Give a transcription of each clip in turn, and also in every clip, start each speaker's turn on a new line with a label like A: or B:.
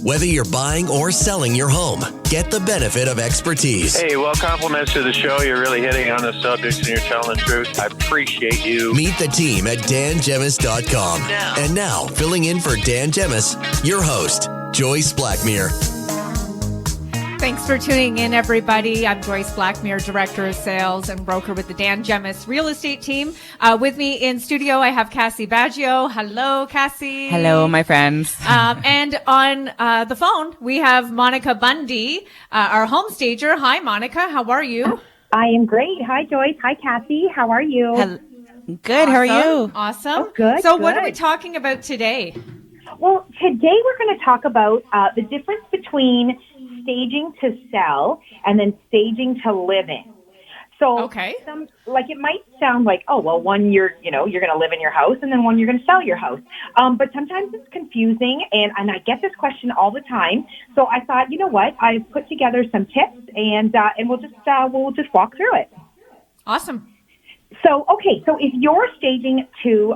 A: Whether you're buying or selling your home, get the benefit of expertise.
B: Hey, well, compliments to the show. You're really hitting on the subjects and you're telling the truth. I appreciate you.
A: Meet the team at dangemus.com. And now, filling in for Dan Gemus, your host, Joyce Blackmere.
C: Thanks for tuning in, everybody. I'm Joyce Blackmere, Director of Sales and Broker with the Dan Gemus Real Estate Team. With me in studio, I have Cassie Baggio. Hello, Cassie.
D: Hello, my friends.
C: And on the phone, we have Monica Bunde, our home stager. Hi, Monica. How are you?
E: I am great. Hi, Joyce. Hi, Cassie. How are you?
D: Good.
C: Awesome.
D: How are you?
C: Awesome.
E: Oh, good.
C: So
E: good.
C: What are we talking about today?
E: Well, today we're going to talk about the difference between staging to sell and then staging to live in. So,
C: okay.
E: It might sound like, oh, well, one you're going to live in your house and then one you're going to sell your house. But sometimes it's confusing, and I get this question all the time. So I thought, you know what? I've put together some tips, and we'll just walk through it.
C: Awesome.
E: So if you're staging to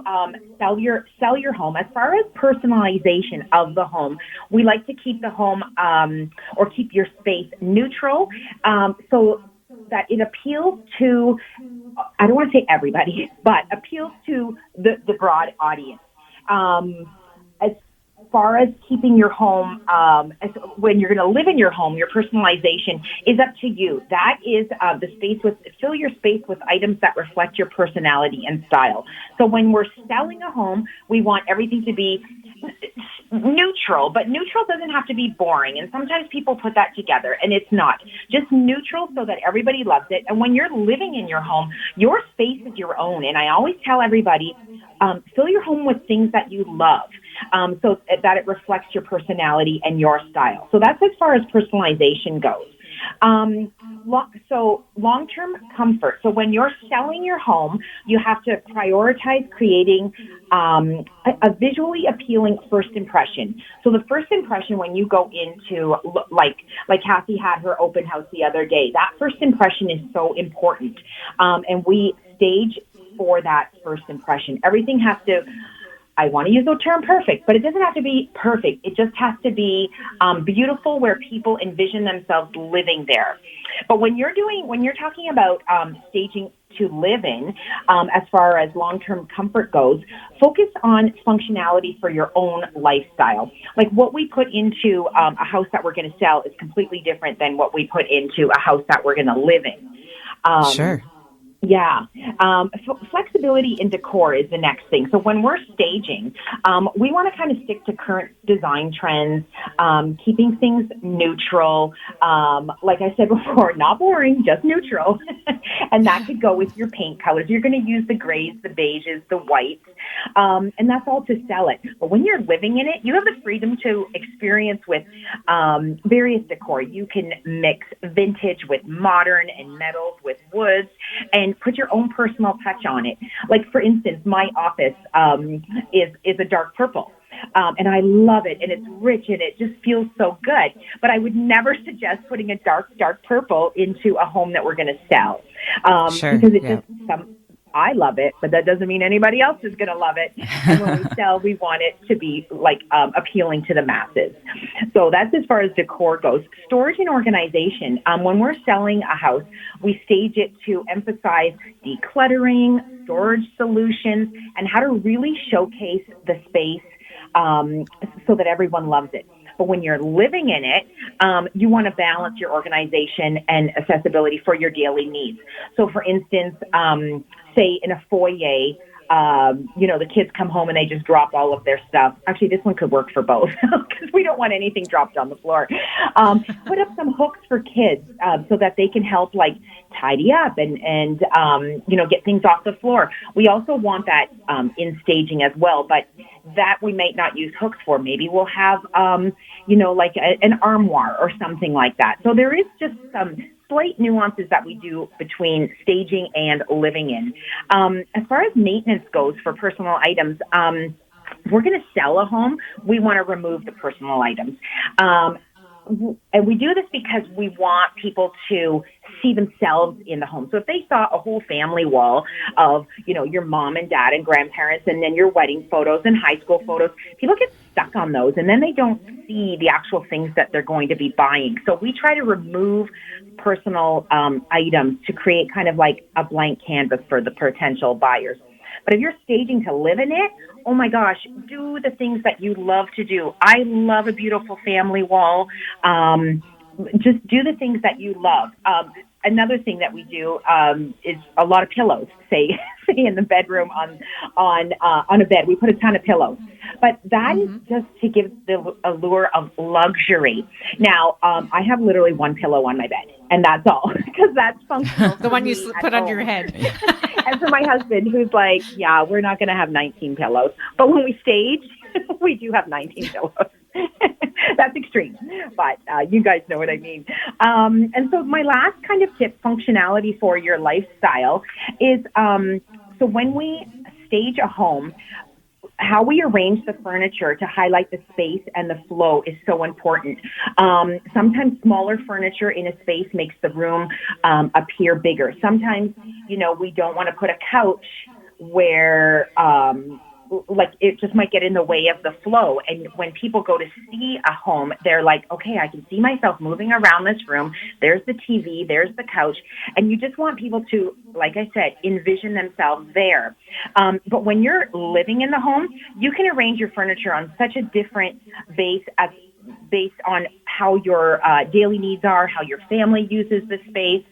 E: sell your home, as far as personalization of the home, we like to keep the home or keep your space neutral, so that it appeals to, I don't want to say everybody, but appeals to the broad audience. As far as keeping your home, when you're going to live in your home, your personalization is up to you. That is fill your space with items that reflect your personality and style. So when we're selling a home, we want everything to be neutral, but neutral doesn't have to be boring. And sometimes people put that together, and it's not. Just neutral so that everybody loves it. And when you're living in your home, your space is your own. And I always tell everybody, fill your home with things that you love, so that it reflects your personality and your style. So that's as far as personalization goes. So long-term comfort. So when you're selling your home, you have to prioritize creating a visually appealing first impression. So the first impression when you go into, like Kathy had her open house the other day, that first impression is so important. And we stage for that first impression. Everything has to, I want to use the term perfect, but it doesn't have to be perfect. It just has to be beautiful, where people envision themselves living there. But when you're talking about staging to live in, as far as long-term comfort goes, focus on functionality for your own lifestyle. Like what we put into a house that we're going to sell is completely different than what we put into a house that we're going to live in.
D: Sure.
E: Yeah. Flexibility in decor is the next thing. So when we're staging, we want to kind of stick to current design trends, keeping things neutral. Like I said before, not boring, just neutral. And that could go with your paint colors. You're going to use the grays, the beiges, the whites, and that's all to sell it. But when you're living in it, you have the freedom to experience with various decor. You can mix vintage with modern and metals with woods, and put your own personal touch on it. Like, for instance, my office is a dark purple. And I love it, and it's rich, and it just feels so good. But I would never suggest putting a dark purple into a home that we're going to sell.
D: Sure,
E: because I love it, but that doesn't mean anybody else is going to love it. And when we sell, we want it to be appealing to the masses. So that's as far as decor goes. Storage and organization. When we're selling a house, we stage it to emphasize decluttering, storage solutions, and how to really showcase the space so that everyone loves it. But when you're living in it, you want to balance your organization and accessibility for your daily needs. So, for instance, say in a foyer, the kids come home and they just drop all of their stuff. Actually, this one could work for both because we don't want anything dropped on the floor. Put up some hooks for kids so that they can help tidy up and get things off the floor. We also want that in staging as well, but that we might not use hooks for. Maybe we'll have, an armoire or something like that. So there is just some slight nuances that we do between staging and living in. As far as maintenance goes for personal items, if we're going to sell a home, we want to remove the personal items. and we do this because we want people to see themselves in the home. So if they saw a whole family wall of, your mom and dad and grandparents, and then your wedding photos and high school photos, people get stuck on those, and then they don't see the actual things that they're going to be buying. So we try to remove personal items to create kind of like a blank canvas for the potential buyers. But if you're staging to live in it, oh my gosh, do the things that you love to do. I love a beautiful family wall. Just do the things that you love. Another thing that we do is a lot of pillows. Say in the bedroom on a bed, we put a ton of pillows. But that is just to give the allure of luxury. Now, I have literally one pillow on my bed, and that's all, because that's functional.
C: The one you put under your head.
E: And for my husband, who's like, yeah, we're not going to have 19 pillows. But when we stage, we do have 19 pillows. That's extreme, but you guys know what I mean. And so my last kind of tip, functionality for your lifestyle, is so when we stage a home, how we arrange the furniture to highlight the space and the flow is so important. Sometimes smaller furniture in a space makes the room appear bigger. Sometimes, we don't want to put a couch where it just might get in the way of the flow. And when people go to see a home, they're like, okay, I can see myself moving around this room. There's the TV, there's the couch. And you just want people to, like I said, envision themselves there. But when you're living in the home, you can arrange your furniture on such a different based on how your daily needs are, how your family uses the space.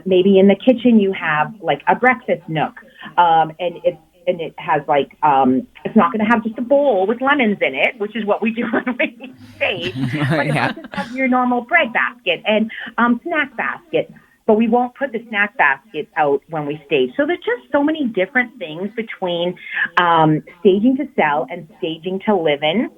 E: Maybe in the kitchen you have like a breakfast nook, and it has it's not going to have just a bowl with lemons in it, which is what we do when we stage. But
D: Yeah.
E: it does have your normal bread basket and snack basket. But we won't put the snack basket out when we stage. So there's just so many different things between staging to sell and staging to live in.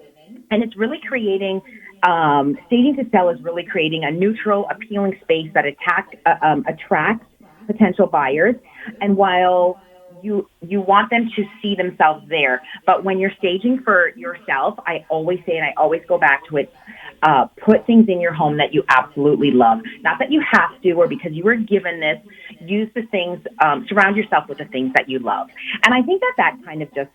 E: And it's really creating, staging to sell is really creating a neutral, appealing space that attracts potential buyers. And while you want them to see themselves there, but when you're staging for yourself, I always say, and I always go back to it, put things in your home that you absolutely love. Not that you have to, or because you were given this. Use the things, surround yourself with the things that you love. And I think that kind of just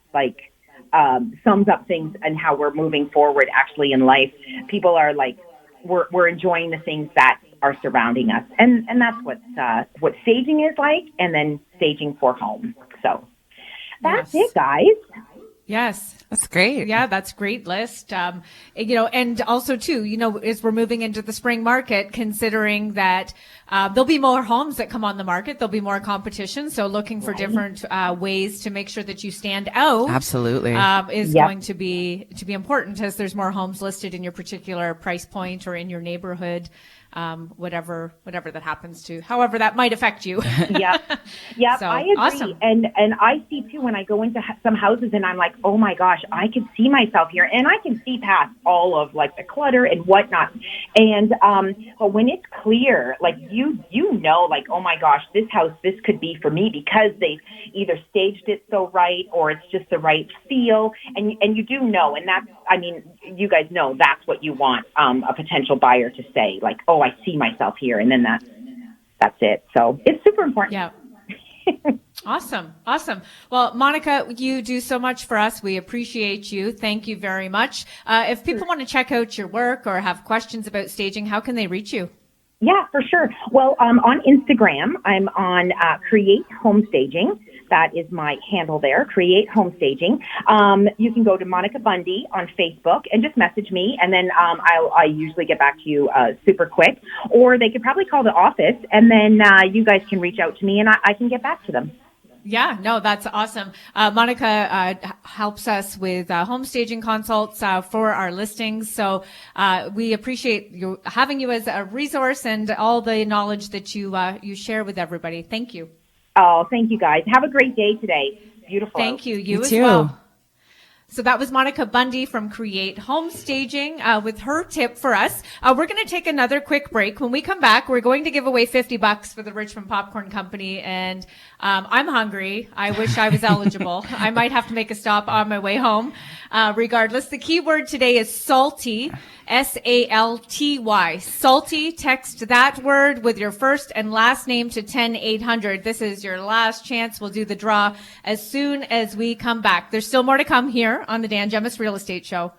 E: sums up things and how we're moving forward actually in life. People are like, we're enjoying the things that are surrounding us. And that's what staging is like, and then staging for home. So that's it, guys.
C: Yes.
D: That's great.
C: Yeah, that's a great list. And also too, as we're moving into the spring market, considering that there'll be more homes that come on the market, there'll be more competition. So looking for different ways to make sure that you stand out.
D: Absolutely.
C: Is going to be important, as there's more homes listed in your particular price point or in your neighborhood. Whatever that happens to, however that might affect you.
E: Yeah.
C: So,
E: I agree.
C: awesome.
E: And I see too, when I go into some houses and I'm like, oh my gosh, I can see myself here, and I can see past all of like the clutter and whatnot. And, but when it's clear, like you know, like, oh my gosh, this house, this could be for me, because they've either staged it so right, or it's just the right feel. And you do know, and that's, I mean, you guys know that's what you want, a potential buyer to say, like, oh, I see myself here. And then that's it. So it's super important.
C: Yeah. Awesome. Well, Monica, you do so much for us. We appreciate you. Thank you very much. If people want to check out your work or have questions about staging, how can they reach you?
E: Yeah, for sure. Well, on Instagram, I'm on Create Home Staging. That is my handle there, Create Home Staging. You can go to Monica Bunde on Facebook and just message me, and then I usually get back to you super quick. Or they could probably call the office, and then you guys can reach out to me, and I can get back to them.
C: Yeah, no, that's awesome. Monica helps us with home staging consults for our listings. So we appreciate having you as a resource and all the knowledge that you share with everybody. Thank you.
E: Oh, thank you, guys. Have a great day today. Beautiful.
C: Thank you. You as
D: too.
C: well. So that was Monica Bunde from Create Home Staging with her tip for us. We're going to take another quick break. When we come back, we're going to give away $50 for the Richmond Popcorn Company. And I'm hungry. I wish I was eligible. I might have to make a stop on my way home. Regardless, the key word today is salty, S-A-L-T-Y. Salty. Text that word with your first and last name to 10800. This is your last chance. We'll do the draw as soon as we come back. There's still more to come here on the Dan Gemus Real Estate Show.